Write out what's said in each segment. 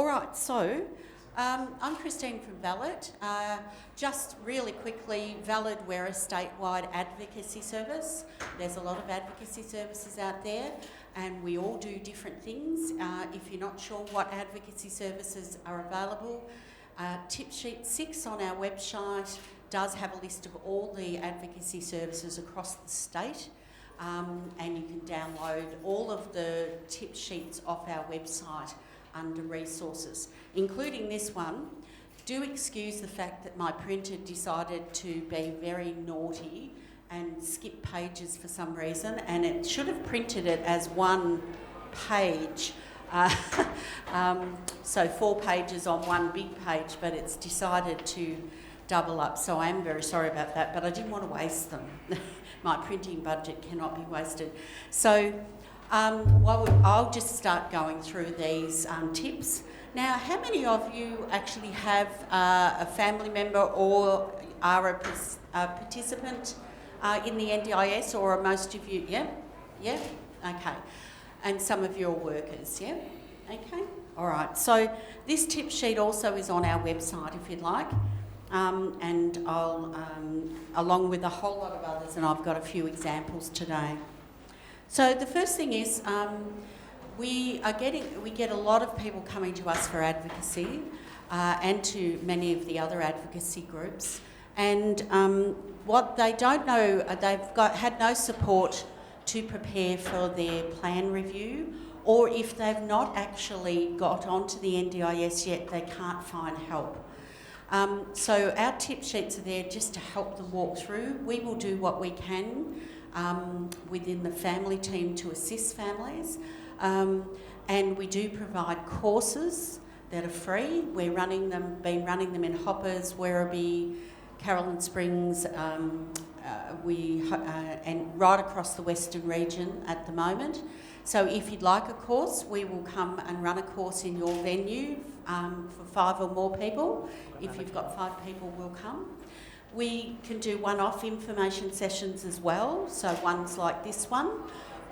right, so I'm Christine from Valid. Just really quickly, Valid, we're a statewide advocacy service. There's a lot of advocacy services out there and we all do different things. If you're not sure what advocacy services are available, tip sheet 6 on our website does have a list of all the advocacy services across the state. And you can download all of the tip sheets off our website under resources, including this one. Do excuse the fact that my printer decided to be very naughty and skip pages for some reason, and it should have printed it as one page. So 4 pages on one big page, but it's decided to double up, so I am very sorry about that, but I didn't want to waste them. My printing budget cannot be wasted. So I'll just start going through these tips. Now, how many of you actually have a family member or are a participant in the NDIS, or are most of you, yeah? Yeah? Okay. And some of you are workers, yeah? Okay. All right. So this tip sheet also is on our website if you'd like. And I'll, along with a whole lot of others, and I've got a few examples today. So the first thing is we get a lot of people coming to us for advocacy and to many of the other advocacy groups, and what they don't know, had no support to prepare for their plan review, or if they've not actually got onto the NDIS yet, they can't find help. So our tip sheets are there just to help them walk through. We will do what we can within the family team to assist families, and we do provide courses that are free. We're running them in Hoppers, Werribee, Carolyn Springs, and right across the Western region at the moment. So if you'd like a course, we will come and run a course in your venue for 5 or more people. If you've got 5 people, we'll come. We can do one-off information sessions as well, so ones like this one,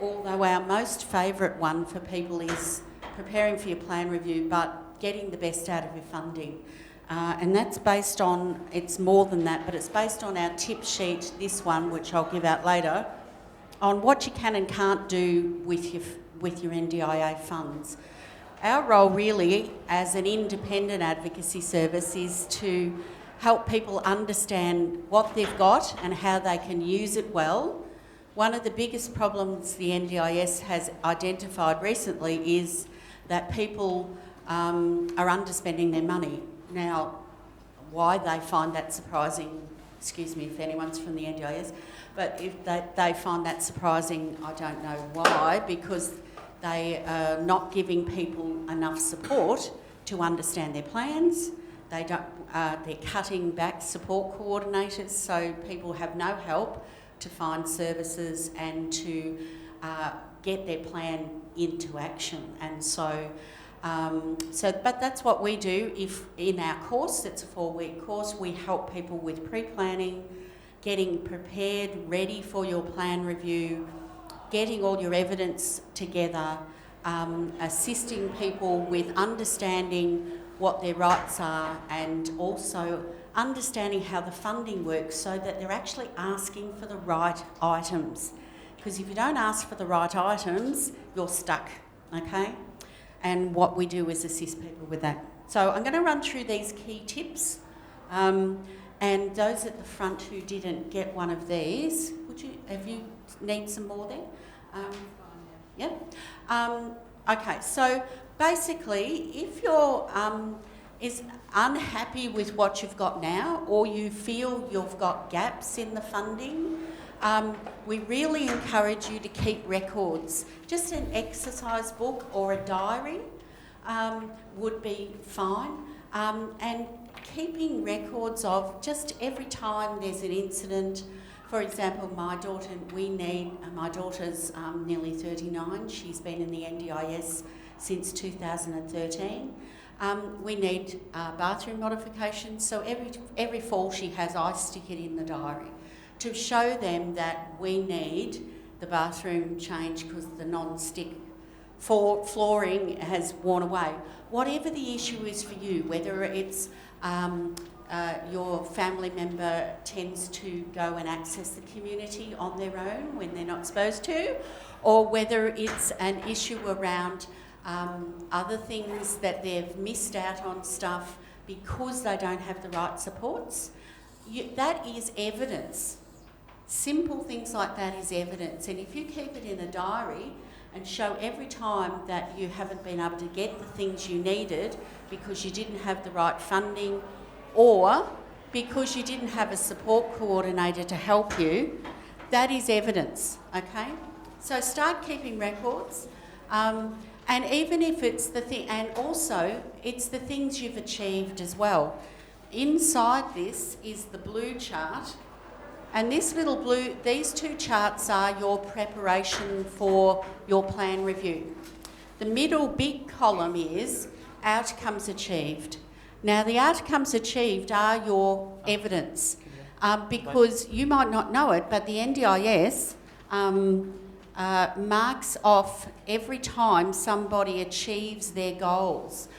although our most favourite one for people is preparing for your plan review but getting the best out of your funding. And that's based on, it's more than that, but it's based on our tip sheet, this one, which I'll give out later, on what you can and can't do with your NDIA funds. Our role really as an independent advocacy service is to help people understand what they've got and how they can use it well. One of the biggest problems the NDIS has identified recently is that people are underspending their money. Now, why they find that surprising, excuse me if anyone's from the NDIS, but if they find that surprising, I don't know why, because they are not giving people enough support to understand their plans. They're cutting back support coordinators, so people have no help to find services and to get their plan into action. And but that's what we do. If in our course, it's a 4-week course, we help people with pre-planning, getting prepared, ready for your plan review, getting all your evidence together, assisting people with understanding what their rights are, and also understanding how the funding works so that they're actually asking for the right items. Because if you don't ask for the right items, you're stuck, okay? And what we do is assist people with that. So I'm going to run through these key tips. And those at the front who didn't get one of these, need some more there? Yeah. Okay, so basically, if you're is unhappy with what you've got now, or you feel you've got gaps in the funding, we really encourage you to keep records. Just an exercise book or a diary would be fine. And keeping records of just every time there's an incident. For example, my daughter's nearly 39. She's been in the NDIS since 2013. We need bathroom modifications, so every fall she has, I stick it in the diary to show them that we need the bathroom change because the non-stick for flooring has worn away. Whatever the issue is for you, whether it's your family member tends to go and access the community on their own when they're not supposed to, or whether it's an issue around other things that they've missed out on stuff because they don't have the right supports, that is evidence. Simple things like that is evidence. And if you keep it in a diary and show every time that you haven't been able to get the things you needed because you didn't have the right funding or because you didn't have a support coordinator to help you, that is evidence, okay? So start keeping records. And even if it's the thing, and also it's the things you've achieved as well. Inside this is the blue chart, and this little blue, these two charts are your preparation for your plan review. The middle big column is outcomes achieved. Now the outcomes achieved are your evidence, because you might not know it, but the NDIS marks off every time somebody achieves their goals.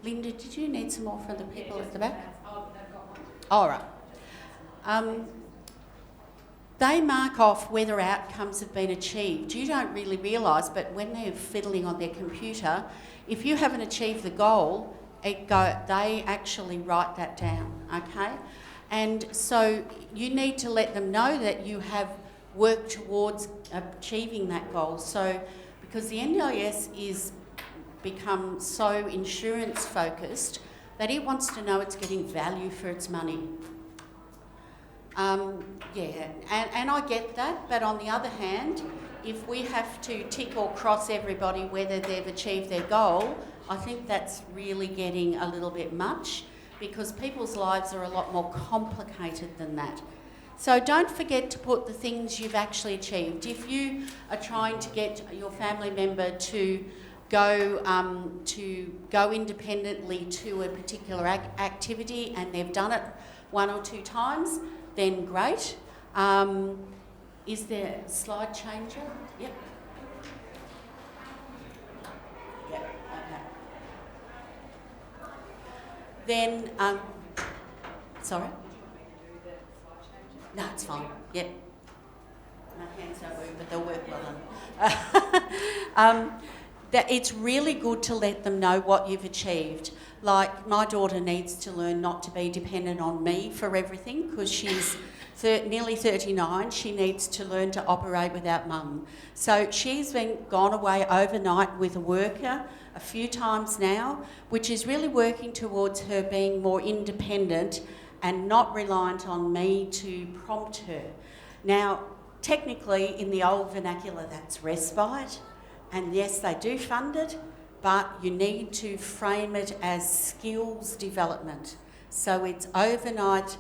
Linda, did you need some more from the people at the back? All right. They mark off whether outcomes have been achieved. You don't really realise, but when they're fiddling on their computer, if you haven't achieved the goal, they actually write that down, okay? And so you need to let them know that you have worked towards achieving that goal. So, because the NDIS is become so insurance focused that it wants to know it's getting value for its money. And I get that, but on the other hand, if we have to tick or cross everybody whether they've achieved their goal, I think that's really getting a little bit much, because people's lives are a lot more complicated than that. So don't forget to put the things you've actually achieved. If you are trying to get your family member to go independently to a particular activity and they've done it 1 or 2 times, then great. Is there a slide changer? Yep. Yep, okay. Then, sorry? No, it's fine. Yep. My hands don't move, but they'll work well done. That it's really good to let them know what you've achieved. Like, my daughter needs to learn not to be dependent on me for everything, because she's nearly 39. She needs to learn to operate without mum. So she's gone away overnight with a worker a few times now, which is really working towards her being more independent and not reliant on me to prompt her. Now, technically, in the old vernacular, that's respite. And yes, they do fund it, but you need to frame it as skills development. So it's overnight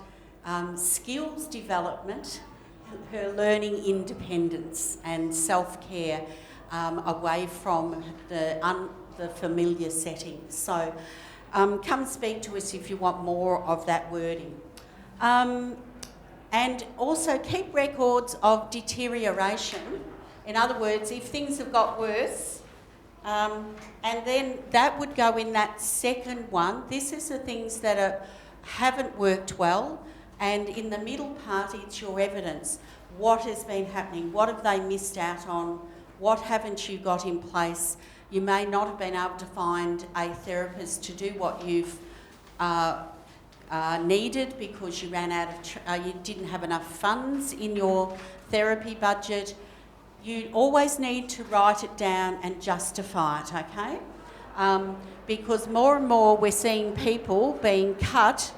skills development, her learning independence and self-care away from the familiar settings. So come speak to us if you want more of that wording. And also keep records of deterioration. In other words, if things have got worse, and then that would go in that second one. This is the things that haven't worked well, and in the middle part, it's your evidence. What has been happening? What have they missed out on? What haven't you got in place? You may not have been able to find a therapist to do what you've needed because you ran out of, you didn't have enough funds in your therapy budget. You always need to write it down and justify it, okay? Because more and more we're seeing people being cut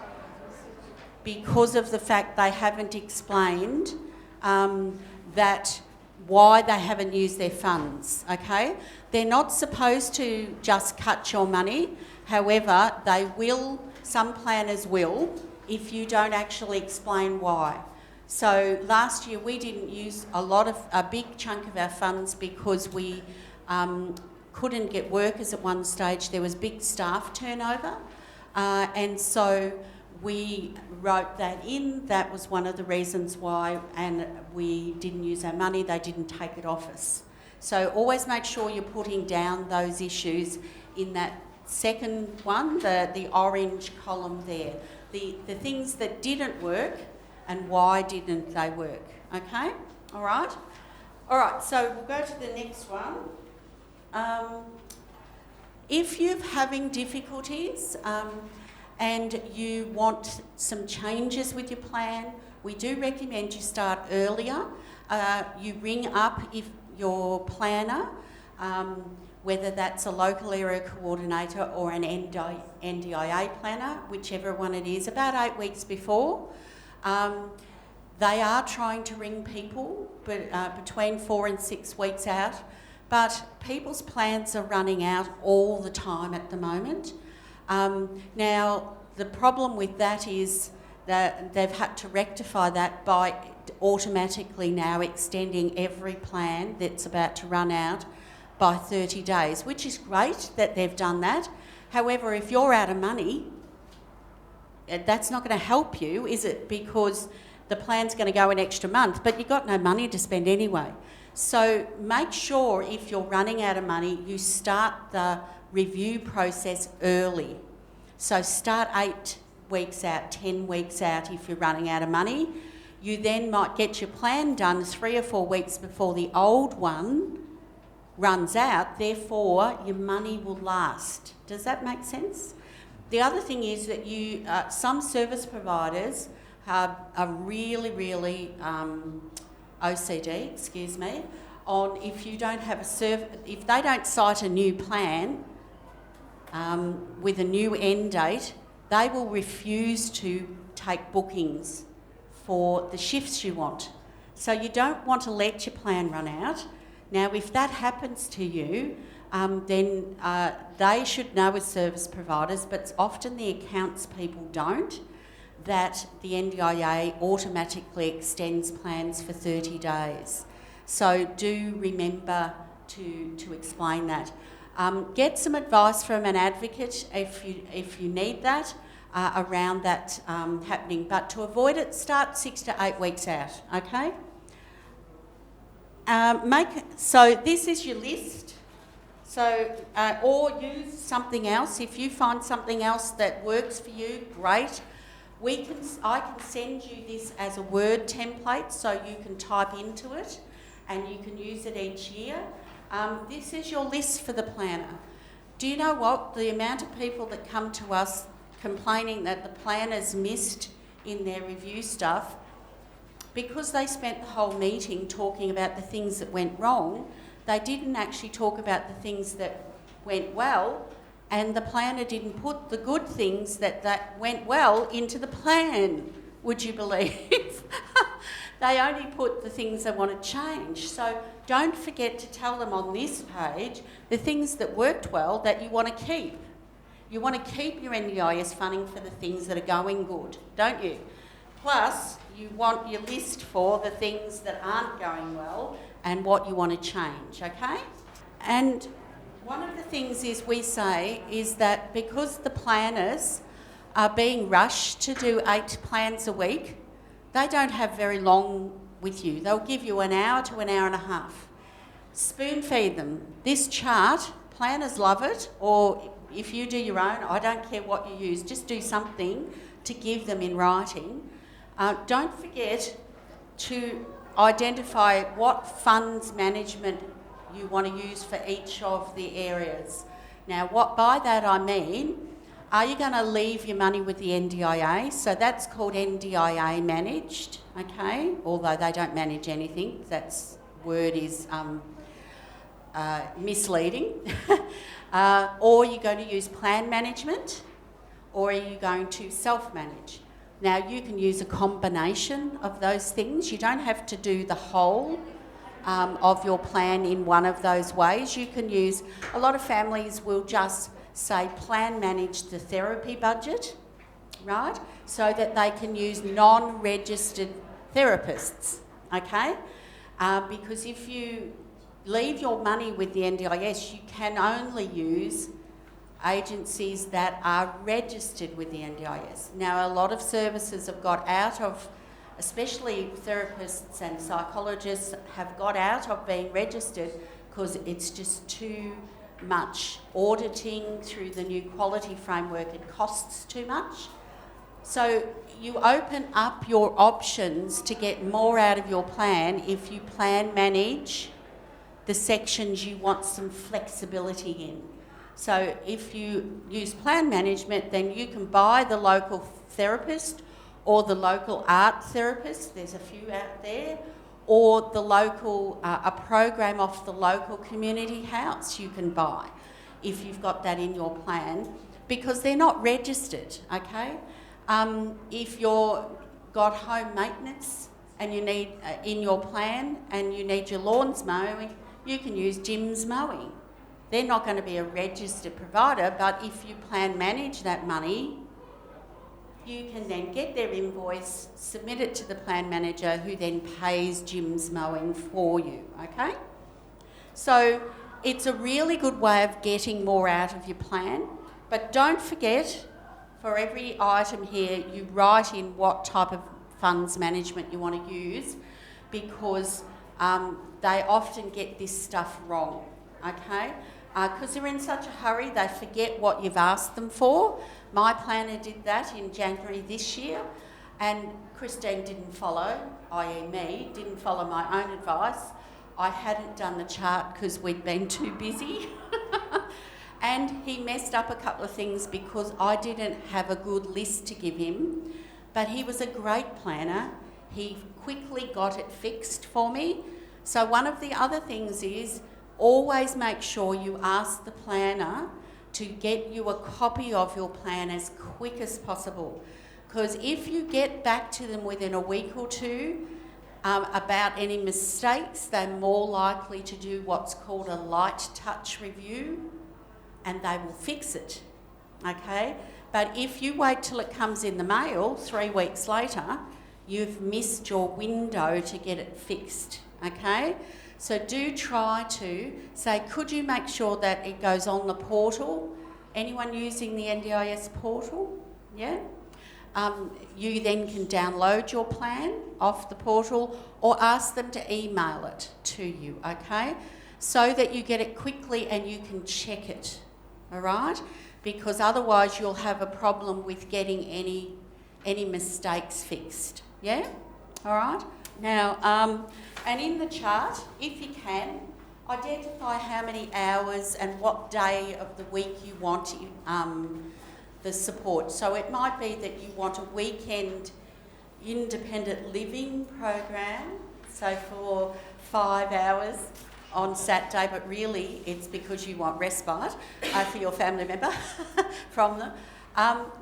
because of the fact they haven't explained that why they haven't used their funds, okay? They're not supposed to just cut your money. However, they will, some planners will, if you don't actually explain why. So last year we didn't use a big chunk of our funds because we couldn't get workers at one stage. There was big staff turnover, and so we wrote that in. That was one of the reasons why, and we didn't use our money. They didn't take it off us. So always make sure you're putting down those issues in that second one, the orange column there. The things that didn't work and why didn't they work, okay? All right? All right, so we'll go to the next one. If you're having difficulties and you want some changes with your plan, we do recommend you start earlier. You ring up if your planner, whether that's a local area coordinator or an NDIA planner, whichever one it is, about 8 weeks before. They are trying to ring people between 4 and 6 weeks out, but people's plans are running out all the time at the moment. Now, the problem with that is that they've had to rectify that by automatically now extending every plan that's about to run out by 30 days, which is great that they've done that. However, if you're out of money, that's not going to help you, is it? Because the plan's going to go an extra month, but you've got no money to spend anyway. So make sure if you're running out of money, you start the review process early. So start 8 weeks out, 10 weeks out if you're running out of money. You then might get your plan done 3 or 4 weeks before the old one runs out, therefore your money will last. Does that make sense? The other thing is that some service providers are really OCD, on if you don't have if they don't cite a new plan with a new end date, they will refuse to take bookings for the shifts you want. So you don't want to let your plan run out. Now, if that happens to you, then they should know as service providers, but often the accounts people don't, that the NDIA automatically extends plans for 30 days. So do remember to explain that. Get some advice from an advocate if you need that around that happening. But to avoid it, start 6 to 8 weeks out, okay? So this is your list. So, or use something else. If you find something else that works for you, great. I can send you this as a Word template so you can type into it and you can use it each year. This is your list for the planner. Do you know what? The amount of people that come to us complaining that the planners missed in their review stuff, because they spent the whole meeting talking about the things that went wrong, they didn't actually talk about the things that went well, and the planner didn't put the good things that went well into the plan, would you believe? They only put the things they want to change. So don't forget to tell them on this page the things that worked well that you want to keep. You want to keep your NDIS funding for the things that are going good, don't you? Plus, you want your list for the things that aren't going well and what you want to change, okay? And one of the things we say is that because the planners are being rushed to do 8 plans a week, they don't have very long with you. They'll give you an hour to an hour and a half. Spoon feed them. This chart, planners love it, or if you do your own, I don't care what you use, just do something to give them in writing. Don't forget to identify what funds management you want to use for each of the areas. Now, what by that I mean, are you going to leave your money with the NDIA? So that's called NDIA managed, okay? Although they don't manage anything, that word is misleading. Or you're going to use plan management, or are you going to self-manage? Now, you can use a combination of those things. You don't have to do the whole of your plan in one of those ways. You can use, a lot of families will just say plan manage the therapy budget, right? So that they can use non-registered therapists, okay? Because if you leave your money with the NDIS, you can only use agencies that are registered with the NDIS. Now, a lot of services have got out of, especially therapists and psychologists, have got out of being registered because it's just too much auditing through the new quality framework. It costs too much. So you open up your options to get more out of your plan if you plan manage the sections you want some flexibility in. So if you use plan management, then you can buy the local therapist or the local art therapist, there's a few out there, or the local, a program off the local community house you can buy if you've got that in your plan, because they're not registered, okay? If you've got home maintenance and you need, in your plan, and you need your lawns mowing, you can use Jim's Mowing. They're not going to be a registered provider, but if you plan manage that money, you can then get their invoice, submit it to the plan manager, who then pays Jim's Mowing for you, okay? So it's a really good way of getting more out of your plan, but don't forget, for every item here, you write in what type of funds management you want to use, because they often get this stuff wrong, okay? Because they're in such a hurry, they forget what you've asked them for. My planner did that in January this year, and Christine didn't follow, i.e. me, didn't follow my own advice. I hadn't done the chart because we'd been too busy. And he messed up a couple of things because I didn't have a good list to give him, but he was a great planner. He quickly got it fixed for me. So one of the other things is always make sure you ask the planner to get you a copy of your plan as quick as possible. Because if you get back to them within a week or two about any mistakes, they're more likely to do what's called a light touch review, and they will fix it, okay? But if you wait till it comes in the mail 3 weeks later, you've missed your window to get it fixed, okay? So do try to say, could you make sure that it goes on the portal? Anyone using the NDIS portal? Yeah? You then can download your plan off the portal or ask them to email it to you, okay? So that you get it quickly and you can check it, all right? Because otherwise you'll have a problem with getting any mistakes fixed, yeah? All right? Now, and in the chart, if you can, identify how many hours and what day of the week you want the support. So it might be that you want a weekend independent living program, so for 5 hours on Saturday, but really it's because you want respite for your family member from them.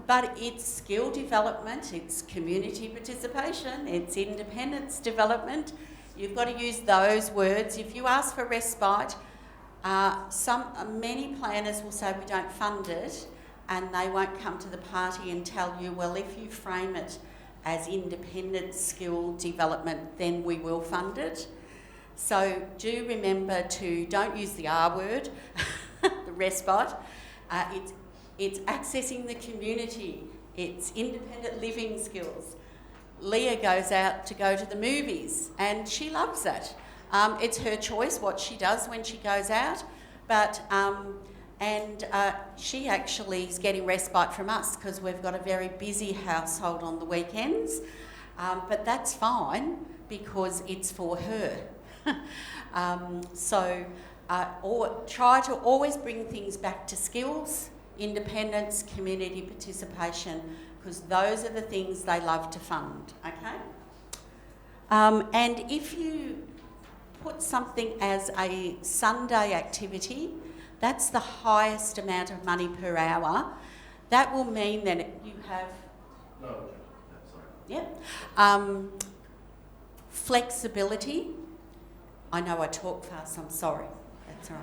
But it's skill development, it's community participation, it's independence development. You've got to use those words. If you ask for respite, many planners will say we don't fund it, and they won't come to the party and tell you, well, if you frame it as independent skill development, then we will fund it. So do remember to, don't use the R word, the respite. It's accessing the community. It's independent living skills. Leah goes out to go to the movies and she loves that. It's her choice what she does when she goes out, but she actually is getting respite from us because we've got a very busy household on the weekends, but that's fine because it's for her. Or try to always bring things back to skills, independence, community participation, because those are the things they love to fund, okay? And if you put something as a Sunday activity, that's the highest amount of money per hour. That will mean that you have... No, sorry. Yeah. Flexibility. I know I talk fast, I'm sorry. That's all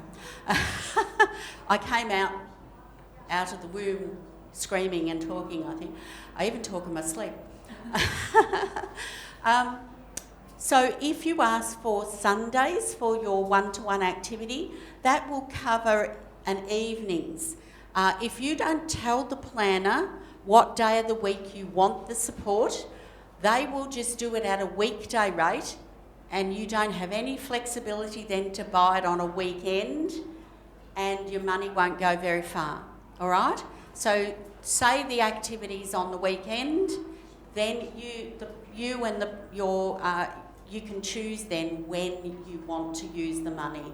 right. I came out of the womb screaming and talking, I think. I even talk in my sleep. So if you ask for Sundays for your one-to-one activity, that will cover an evenings. If you don't tell the planner what day of the week you want the support, they will just do it at a weekday rate and you don't have any flexibility then to buy it on a weekend, and your money won't go very far, all right? So say the activity's on the weekend, then you can choose then when you want to use the money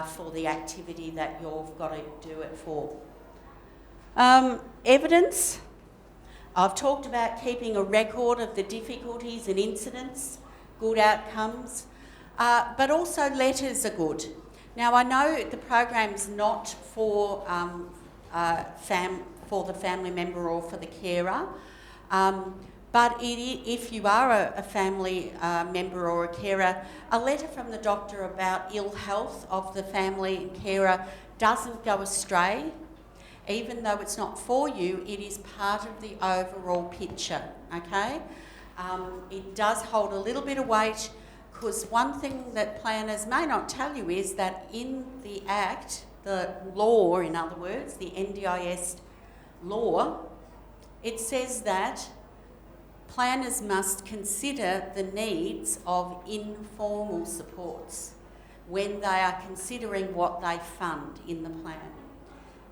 for the activity that you've got to do it for. Evidence. I've talked about keeping a record of the difficulties and incidents, good outcomes, but also letters are good. Now, I know the program's not for the family member or for the carer, but if you are a family member or a carer, a letter from the doctor about ill health of the family and carer doesn't go astray. Even though it's not for you, it is part of the overall picture, okay? It does hold a little bit of weight, because one thing that planners may not tell you is that in the Act, the law, in other words, the NDIS law, it says that planners must consider the needs of informal supports when they are considering what they fund in the plan.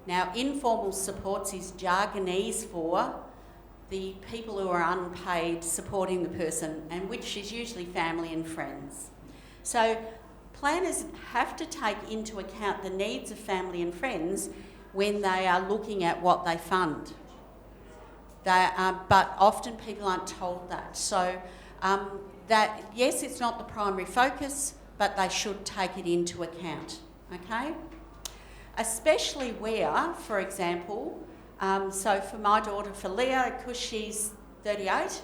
Now, informal supports is jargonese for the people who are unpaid supporting the person, and which is usually family and friends. So planners have to take into account the needs of family and friends when they are looking at what they fund. But often people aren't told that. So that, yes, it's not the primary focus, but they should take it into account, okay? Especially where, for example, so for my daughter, for Leah, because she's 38,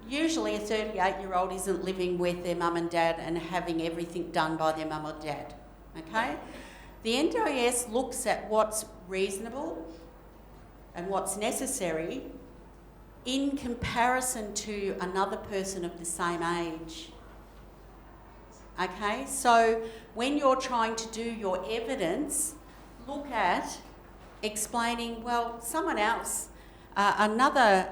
usually a 38-year-old isn't living with their mum and dad and having everything done by their mum or dad, okay? The NDIS looks at what's reasonable and what's necessary in comparison to another person of the same age. Okay, so when you're trying to do your evidence, look at explaining, well, someone else, another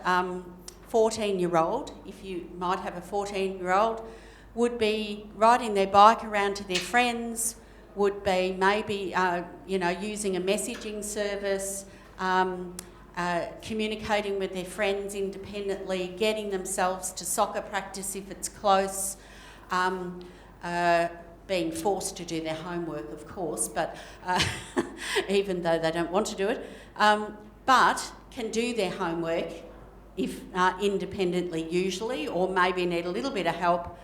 14-year-old, if you might have a 14-year-old, would be riding their bike around to their friends, would be maybe, using a messaging service, communicating with their friends independently, getting themselves to soccer practice if it's close, being forced to do their homework, of course, but even though they don't want to do it, but can do their homework if independently usually, or maybe need a little bit of help.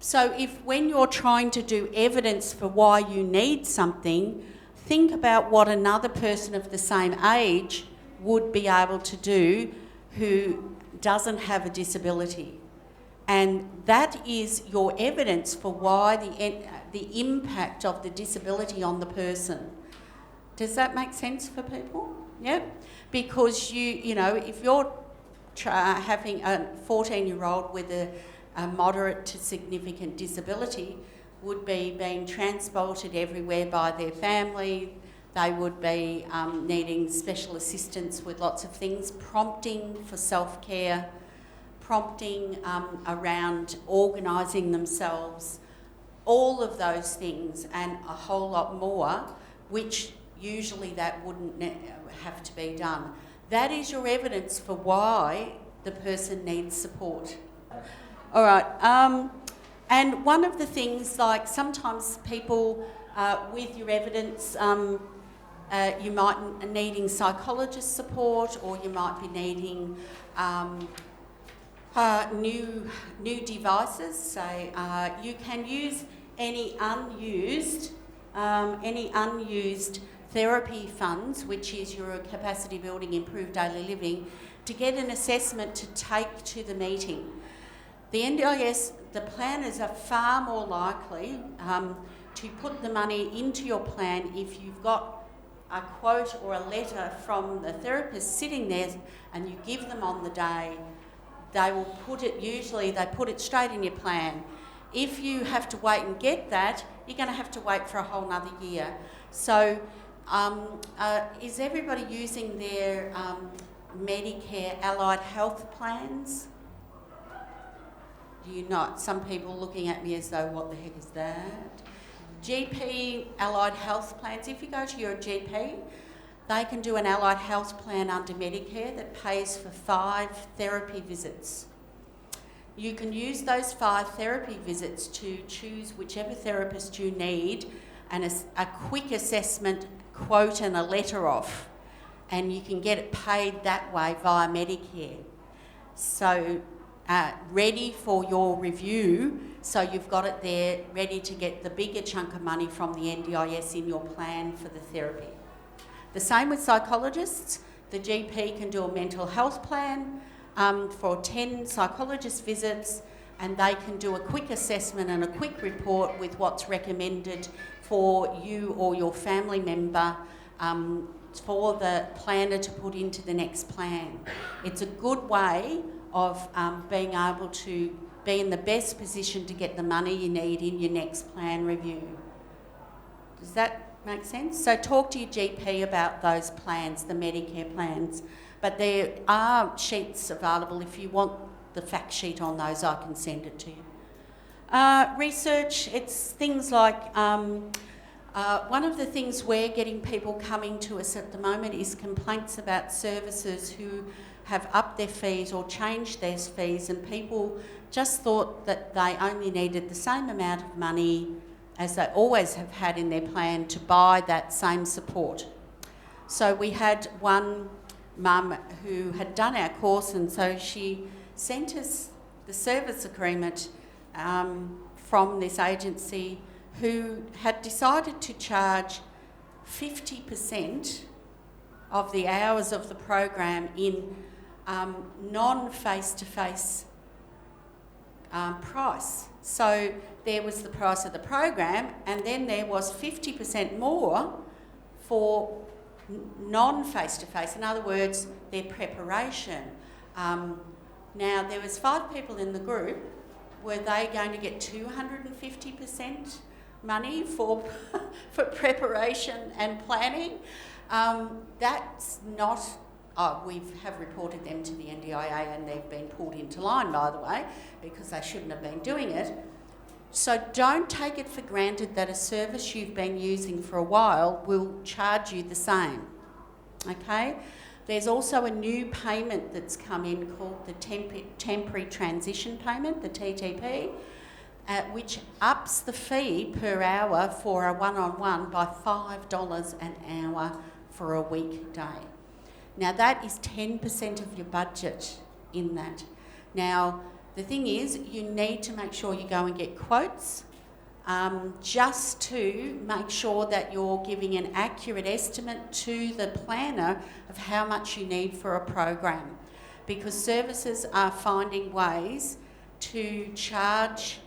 So when you're trying to do evidence for why you need something, think about what another person of the same age would be able to do who doesn't have a disability. And that is your evidence for why the impact of the disability on the person. Does that make sense for people? Yeah? Because if you're having a 14-year-old with a moderate to significant disability, would be being transported everywhere by their family, they would be needing special assistance with lots of things, prompting for self-care, prompting around organising themselves, all of those things and a whole lot more, which usually that wouldn't have to be done. That is your evidence for why the person needs support. All right, and one of the things, like sometimes people with your evidence, you might be needing psychologist support, or you might be needing new devices. Say you can use any unused therapy funds, which is your capacity building, improved daily living, to get an assessment to take to the meeting. The NDIS, the planners are far more likely to put the money into your plan if you've got a quote or a letter from the therapist sitting there and you give them on the day. They will put it straight in your plan. If you have to wait and get that, you're going to have to wait for a whole nother year. So is everybody using their Medicare allied health plans? Do you not? Some people looking at me as though, what the heck is that? GP allied health plans. If you go to your GP, they can do an allied health plan under Medicare that pays for 5 therapy visits. You can use those 5 therapy visits to choose whichever therapist you need and a quick assessment quote and a letter off, and you can get it paid that way via Medicare. So ready for your review, so you've got it there ready to get the bigger chunk of money from the NDIS in your plan for the therapy. The same with psychologists. The GP can do a mental health plan for 10 psychologist visits, and they can do a quick assessment and a quick report with what's recommended for you or your family member for the planner to put into the next plan. It's a good way of being able to be in the best position to get the money you need in your next plan review. Does that make sense? So talk to your GP about those plans, the Medicare plans. But there are sheets available. If you want the fact sheet on those, I can send it to you. Research, it's things like, one of the things we're getting people coming to us at the moment is complaints about services who have upped their fees or changed their fees, and people just thought that they only needed the same amount of money as they always have had in their plan to buy that same support. So we had one mum who had done our course, and so she sent us the service agreement from this agency who had decided to charge 50% of the hours of the program in non-face-to-face price. So there was the price of the program, and then there was 50% more for non-face-to-face. In other words, their preparation. Now, there was 5 people in the group. Were they going to get 250% money for preparation and planning? That's not... we have reported them to the NDIA, and they've been pulled into line, by the way, because they shouldn't have been doing it. So don't take it for granted that a service you've been using for a while will charge you the same, okay? There's also a new payment that's come in called the Temporary Transition Payment, the TTP, which ups the fee per hour for a one-on-one by $5 an hour for a weekday. Now, that is 10% of your budget in that. Now, the thing is, you need to make sure you go and get quotes just to make sure that you're giving an accurate estimate to the planner of how much you need for a program, because services are finding ways to charge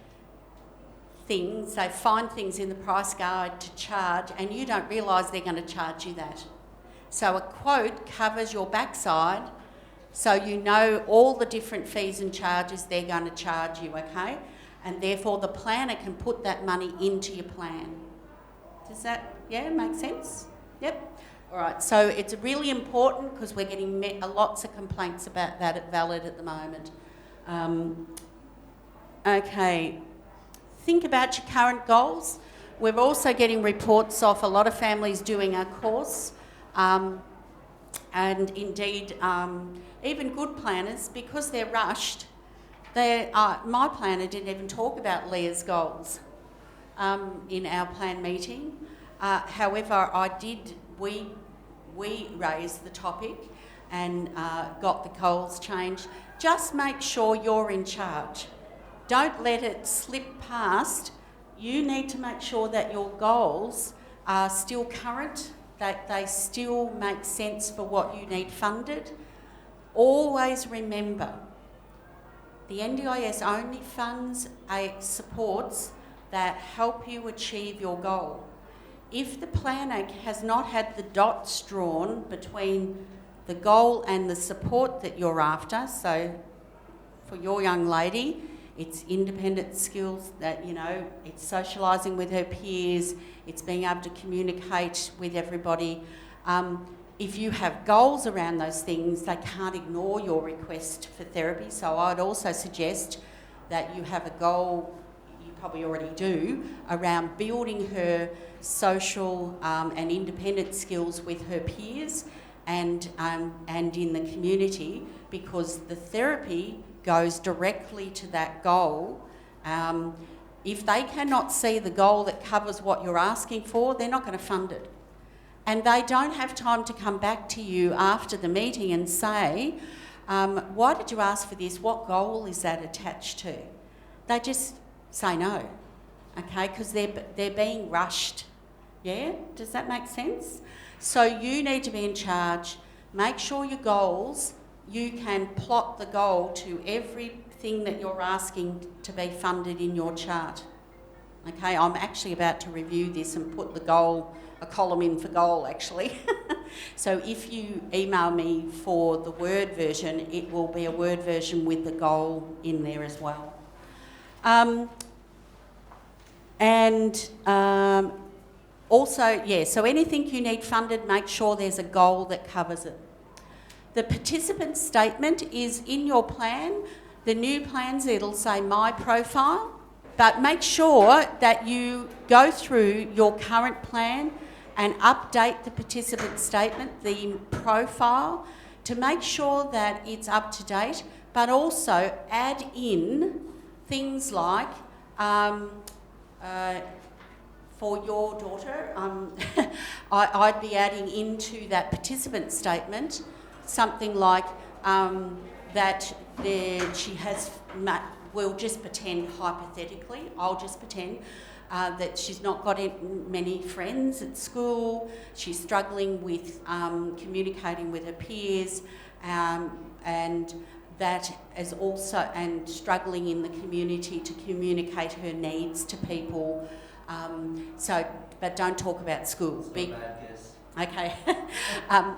things. They find things in the price guide to charge, and you don't realise they're going to charge you that. So a quote covers your backside, so you know all the different fees and charges they're going to charge you, okay? And therefore the planner can put that money into your plan. Does that, make sense? Yep. All right, so it's really important because we're getting lots of complaints about that at Valid at the moment. Okay, think about your current goals. We're also getting reports off a lot of families doing our course. And indeed, even good planners, because they're rushed, my planner didn't even talk about Leah's goals in our plan meeting. However, we raised the topic and got the goals changed. Just make sure you're in charge. Don't let it slip past. You need to make sure that your goals are still current, that they still make sense for what you need funded. Always remember, the NDIS only funds supports that help you achieve your goal. If the planner has not had the dots drawn between the goal and the support that you're after, so for your young lady, it's independent skills that, it's socialising with her peers, it's being able to communicate with everybody. If you have goals around those things, they can't ignore your request for therapy. So I'd also suggest that you have a goal, you probably already do, around building her social and independent skills with her peers and in the community, because the therapy goes directly to that goal. If they cannot see the goal that covers what you're asking for, they're not going to fund it. And they don't have time to come back to you after the meeting and say, why did you ask for this? What goal is that attached to? They just say no, okay, because they're being rushed. Yeah? Does that make sense? So you need to be in charge. Make sure your goals, you can plot the goal to everything that you're asking to be funded in your chart. Okay, I'm actually about to review this and put the goal, a column in for goal actually. So if you email me for the Word version, it will be a Word version with the goal in there as well. Also, yeah, so anything you need funded, make sure there's a goal that covers it. The participant statement is in your plan. The new plans, it'll say My Profile, but make sure that you go through your current plan and update the participant statement, the profile, to make sure that it's up to date, but also add in things like for your daughter, I'd be adding into that participant statement something like that she has, we'll just pretend hypothetically, I'll just pretend that she's not got many friends at school, she's struggling with communicating with her peers, and that is also, and struggling in the community to communicate her needs to people. But don't talk about school. Okay.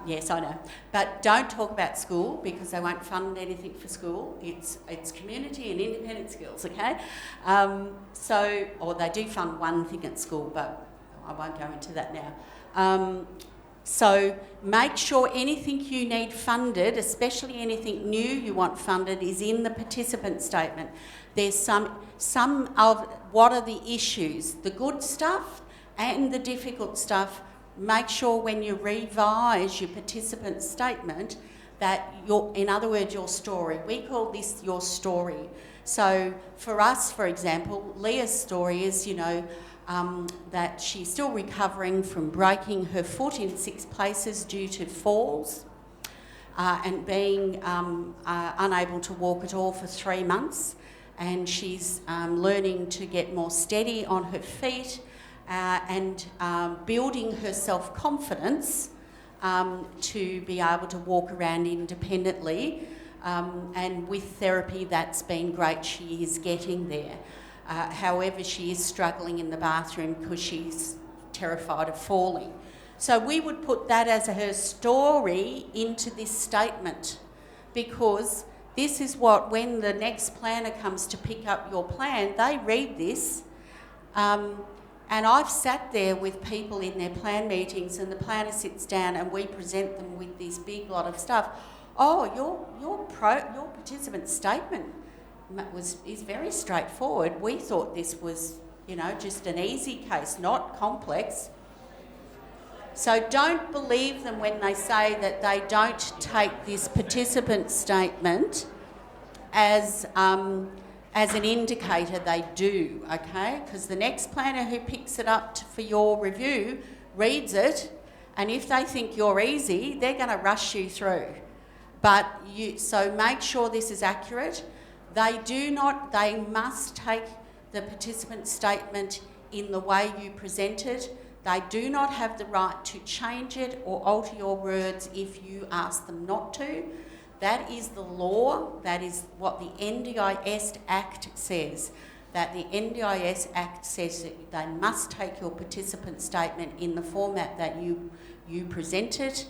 Yes, I know. But don't talk about school, because they won't fund anything for school. It's community and independent skills, okay? Or they do fund one thing at school, but I won't go into that now. So make sure anything you need funded, especially anything new you want funded, is in the participant statement. There's some of what are the issues, the good stuff and the difficult stuff. Make sure when you revise your participant statement that in other words, your story. We call this your story. So for us, for example, Leah's story is, that she's still recovering from breaking her foot in 6 places due to falls and being unable to walk at all for 3 months. And she's learning to get more steady on her feet and building her self-confidence to be able to walk around independently. And with therapy, that's been great. She is getting there. However, she is struggling in the bathroom because she's terrified of falling. So we would put that as her story into this statement, because this is what, when the next planner comes to pick up your plan, they read this. And I've sat there with people in their plan meetings, and the planner sits down and we present them with this big lot of stuff. Oh, your participant statement is very straightforward. We thought this was, just an easy case, not complex. So don't believe them when they say that they don't take this participant statement as an indicator. They do, okay? Because the next planner who picks it up for your review reads it, and if they think you're easy, they're going to rush you through. So make sure this is accurate. They must take the participant statement in the way you present it. They do not have the right to change it or alter your words if you ask them not to. That is the law. That is what the NDIS Act says. That the NDIS Act says that they must take your participant statement in the format that you present it,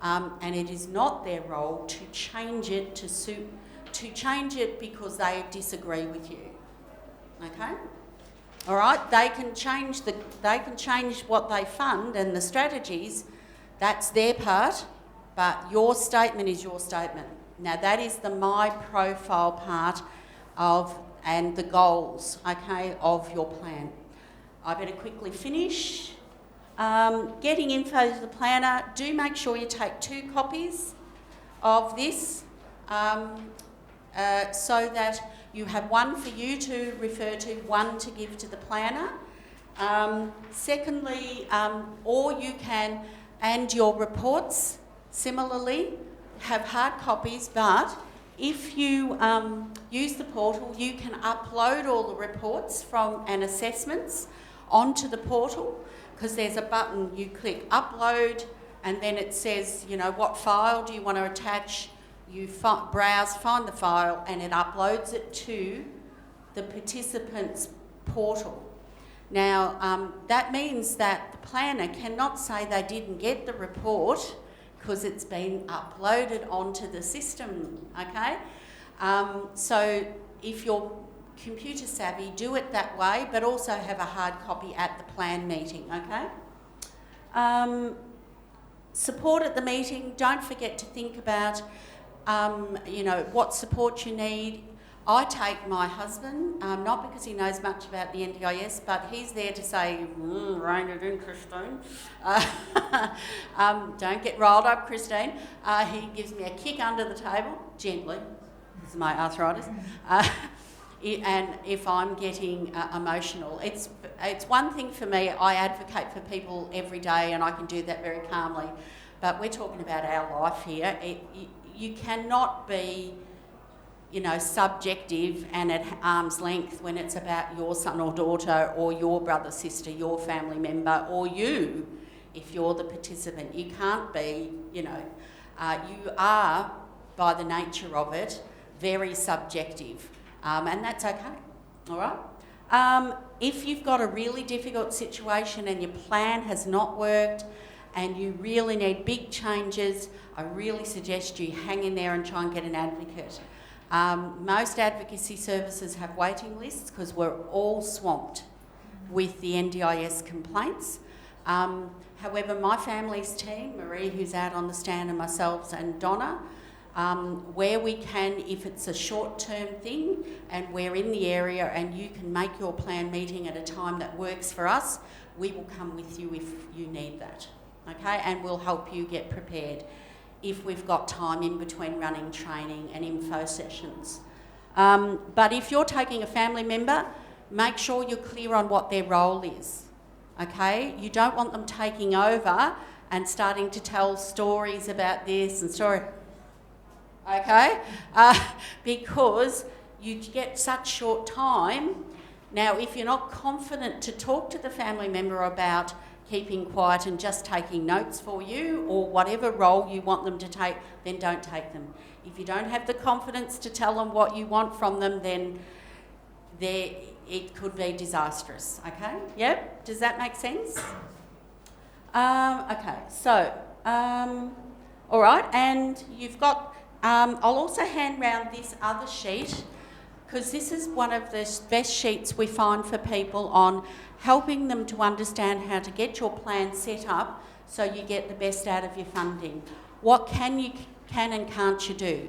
and it is not their role to change it because they disagree with you. Okay? All right, they can change what they fund and the strategies. That's their part, but your statement is your statement. Now that is the My Profile part of and the goals, okay, of your plan. I better quickly finish. Getting info to the planner, do make sure you take 2 copies of this so that you have one for you to refer to, one to give to the planner. Secondly, or you can, and your reports similarly, have hard copies, but if you use the portal, you can upload all the reports and assessments onto the portal, because there's a button, you click upload, and then it says, you know, what file do you want to attach? You browse, find the file, and it uploads it to the participant's portal. Now, that means that the planner cannot say they didn't get the report because it's been uploaded onto the system, okay? So if you're computer savvy, do it that way, but also have a hard copy at the plan meeting, okay? Support at the meeting, don't forget to think about, you know, what support you need. I take my husband, not because he knows much about the NDIS, but he's there to say, rein it in, Christine. Don't get riled up, Christine. He gives me a kick under the table, gently, this is my arthritis. And if I'm getting emotional, it's one thing for me, I advocate for people every day and I can do that very calmly, but we're talking about our life here. You cannot be, you know, subjective and at arm's length when it's about your son or daughter or your brother, sister, your family member, or you, if you're the participant. You can't be, you know, you are, by the nature of it, very subjective. And that's okay, all right? If you've got a really difficult situation and your plan has not worked and you really need big changes, I really suggest you hang in there and try and get an advocate. Most advocacy services have waiting lists because we're all swamped with the NDIS complaints. However, my family's team, Marie, who's out on the stand, and myself and Donna, where we can, if it's a short-term thing and we're in the area and you can make your plan meeting at a time that works for us, we will come with you if you need that, okay? And we'll help you get prepared if we've got time in between running training and info sessions. But if you're taking a family member, make sure you're clear on what their role is, okay? You don't want them taking over and starting to tell stories about this and story. Okay, because you get such short time. Now, if you're not confident to talk to the family member about keeping quiet and just taking notes for you or whatever role you want them to take, then don't take them. If you don't have the confidence to tell them what you want from them, then it could be disastrous, okay? Yep, does that make sense? Okay, so, all right, and you've got, I'll also hand round this other sheet because this is one of the best sheets we find for people on helping them to understand how to get your plan set up so you get the best out of your funding. What can and can't you do?